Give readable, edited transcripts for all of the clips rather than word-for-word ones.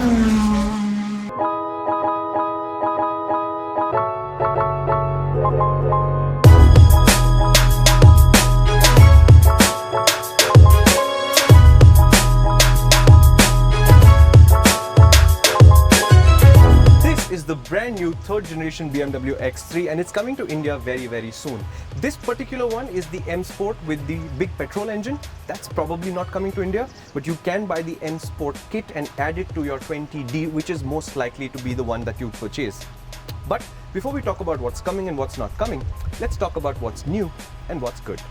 Is the brand new third generation BMW X3 and it's coming to India very soon. This particular one is the M Sport with the big petrol engine. That's probably not coming to India, but you can buy the M Sport kit and add it to your 20D, which is most likely to be the one that you purchase. But before we talk about what's coming and what's not coming, let's talk about what's new and what's good.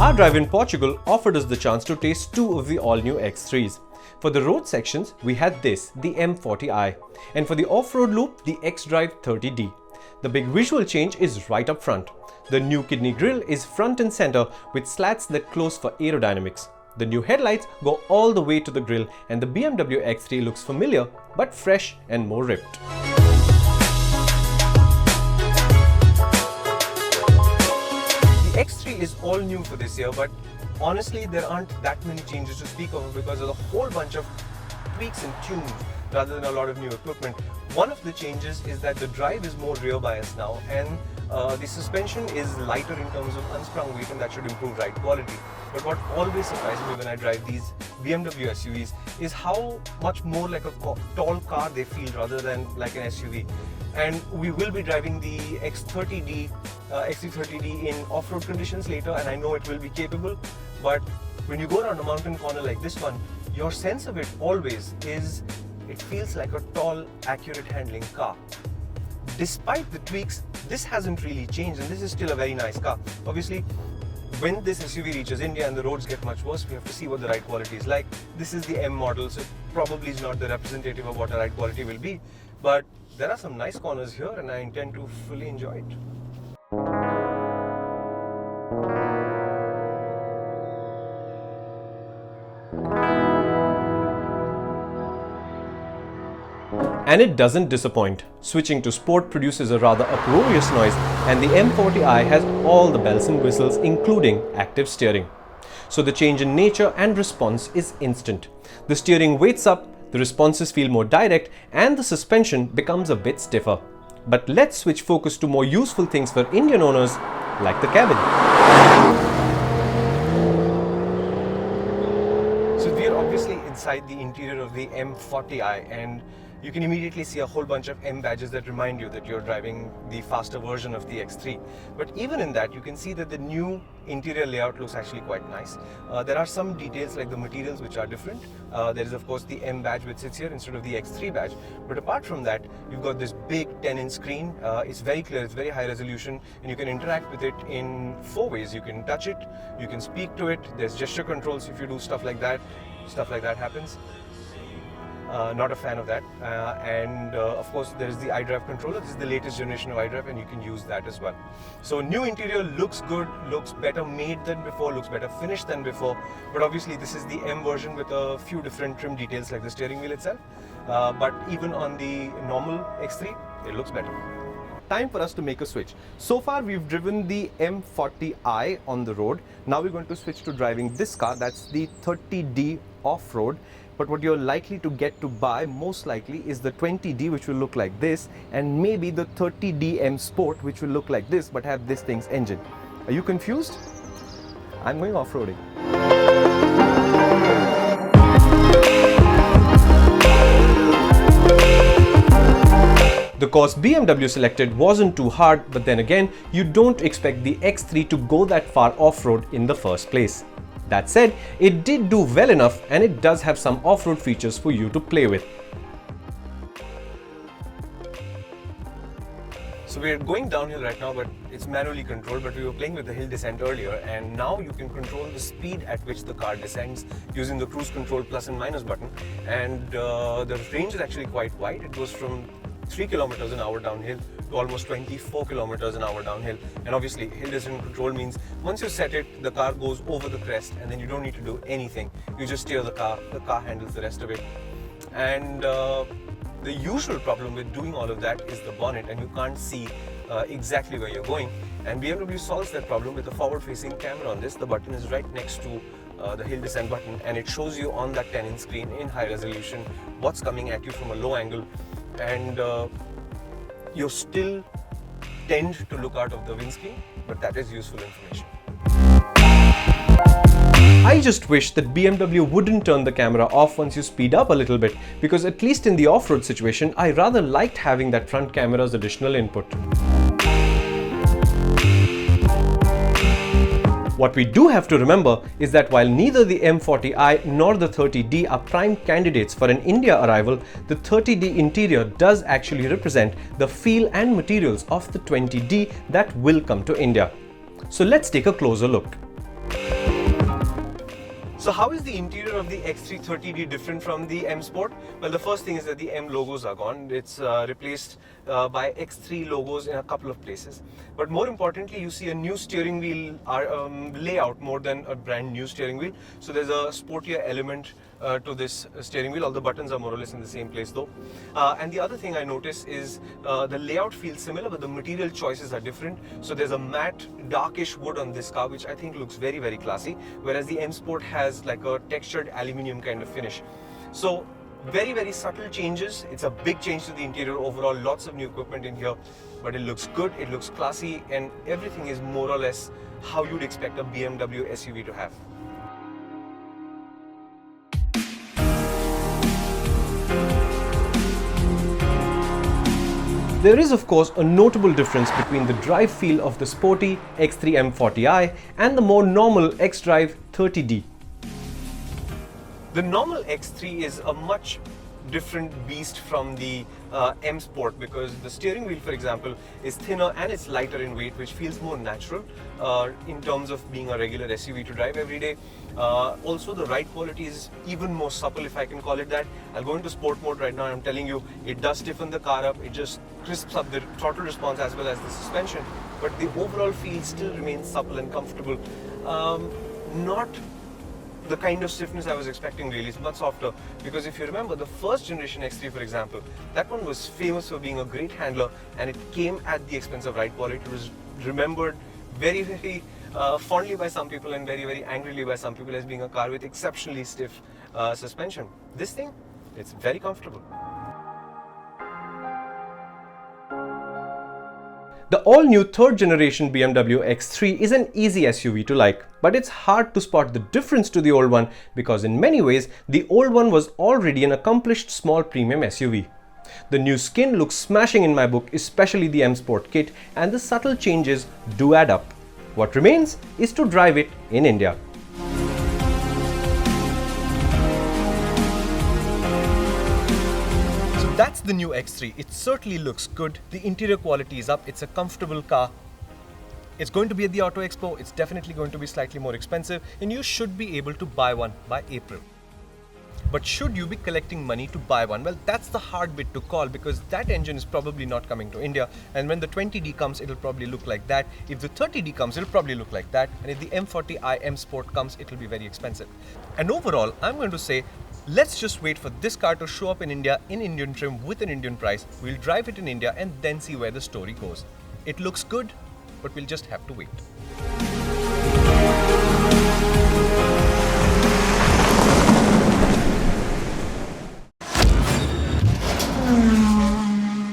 Our drive in Portugal offered us the chance to taste two of the all-new X3s. For the road sections, we had this, the M40i, and for the off-road loop, the X-Drive 30D. The big visual change is right up front. The new kidney grille is front and center with slats that close for aerodynamics. The new headlights go all the way to the grille, and the BMW X3 looks familiar but fresh and more ripped. X3 is all new for this year, but honestly there aren't that many changes to speak of because of a whole bunch of tweaks and tunes rather than a lot of new equipment. One of the changes is that the drive is more rear biased now, and the suspension is lighter in terms of unsprung weight, and that should improve ride quality. But what always surprises me when I drive these BMW SUVs is how much more like a tall car they feel rather than like an SUV. And we will be driving the X30D, XC30D in off-road conditions later, and I know it will be capable, but when you go around a mountain corner like this one, your sense of it always is it feels like a tall, accurate handling car. Despite the tweaks, this hasn't really changed, and this is still a very nice car. Obviously, when this SUV reaches India and the roads get much worse, we have to see what the ride quality is like. This is the M model, so it probably is not the representative of what a ride quality will be, but there are some nice corners here and I intend to fully enjoy it. And it doesn't disappoint. Switching to Sport produces a rather uproarious noise, and the M40i has all the bells and whistles, including active steering. So the change in nature and response is instant. The steering weights up, the responses feel more direct, and the suspension becomes a bit stiffer. But let's switch focus to more useful things for Indian owners, like the cabin. So we are obviously inside the interior of the M40i, and you can immediately see a whole bunch of M badges that remind you that you're driving the faster version of the X3. But even in that, you can see that the new interior layout looks actually quite nice. There are some details like the materials which are different. There is of course the M badge which sits here instead of the X3 badge. But apart from that, you've got this big 10-inch screen. It's very clear, it's very high resolution, and you can interact with it in 4 ways. You can touch it, you can speak to it, there's gesture controls if you do stuff like that happens. Not a fan of that. Of course there's the iDrive controller. This is the latest generation of iDrive, and you can use that as well. So new interior looks good, looks better made than before, looks better finished than before, but obviously this is the M version with a few different trim details like the steering wheel itself. But even on the normal X3, it looks better. Time for us to make a switch. So far we've driven the M40i on the road. Now we're going to switch to driving this car. That's the 30D off-road. But what you're likely to get to buy most likely is the 20D, which will look like this, and maybe the 30D M Sport, which will look like this but have this thing's engine. Are you confused? I'm going off-roading. The course BMW selected wasn't too hard, but then again, you don't expect the X3 to go that far off-road in the first place. That said, it did do well enough, and it does have some off-road features for you to play with. So we're going downhill right now, but it's manually controlled, but we were playing with the hill descent earlier, and now you can control the speed at which the car descends using the cruise control plus and minus button, and the range is actually quite wide. It goes from 3 kilometers an hour downhill to almost 24 kilometers an hour downhill. And obviously hill descent control means once you set it, the car goes over the crest and then you don't need to do anything. You just steer the car handles the rest of it. And the usual problem with doing all of that is the bonnet, and you can't see exactly where you're going. And BMW solves that problem with a forward-facing camera on this. The button is right next to the hill descent button, and it shows you on that 10-inch screen in high resolution what's coming at you from a low angle, and you still tend to look out of the windscreen, but that is useful information. I just wish that BMW wouldn't turn the camera off once you speed up a little bit, because at least in the off-road situation, I rather liked having that front camera's additional input. What we do have to remember is that while neither the M40i nor the 30D are prime candidates for an India arrival, the 30D interior does actually represent the feel and materials of the 20D that will come to India. So let's take a closer look. So how is the interior of the X3 30D different from the M Sport? Well, the first thing is that the M logos are gone. It's replaced by X3 logos in a couple of places. But more importantly, you see a new steering wheel layout more than a brand new steering wheel. So there's a sportier element to this steering wheel. All the buttons are more or less in the same place though. And the other thing I notice is the layout feels similar, but the material choices are different. So there's a matte darkish wood on this car, which I think looks very, very classy, whereas the M Sport has like a textured aluminium kind of finish. So very, very subtle changes. It's a big change to the interior overall, lots of new equipment in here, but it looks good, it looks classy, and everything is more or less how you'd expect a BMW SUV to have. There is of course a notable difference between the drive feel of the sporty X3 M40i and the more normal xDrive 30D. The normal X3 is a much different beast from the M Sport, because the steering wheel, for example, is thinner and it's lighter in weight, which feels more natural in terms of being a regular SUV to drive every day. Also, the ride quality is even more supple, if I can call it that. I'll go into sport mode right now and I'm telling you, it does stiffen the car up, it just crisps up the throttle response as well as the suspension, but the overall feel still remains supple and comfortable. Not the kind of stiffness I was expecting really. It's much softer, because if you remember the first generation X3, for example, that one was famous for being a great handler, and it came at the expense of ride quality. It was remembered very, very fondly by some people and very, very angrily by some people as being a car with exceptionally stiff suspension. This thing, it's very comfortable. The all-new third generation BMW X3 is an easy SUV to like, but it's hard to spot the difference to the old one, because in many ways the old one was already an accomplished small premium SUV. The new skin looks smashing in my book, especially the M Sport kit, and the subtle changes do add up. What remains is to drive it in India. That's the new X3. It certainly looks good. The interior quality is up. It's a comfortable car. It's going to be at the Auto Expo. It's definitely going to be slightly more expensive, and you should be able to buy one by April. But should you be collecting money to buy one? Well, that's the hard bit to call, because that engine is probably not coming to India, and when the 20D comes, it'll probably look like that. If the 30D comes, it'll probably look like that, and if the M40i M Sport comes, it'll be very expensive. And overall, I'm going to say, let's just wait for this car to show up in India in Indian trim with an Indian price. We'll drive it in India and then see where the story goes. It looks good, but we'll just have to wait.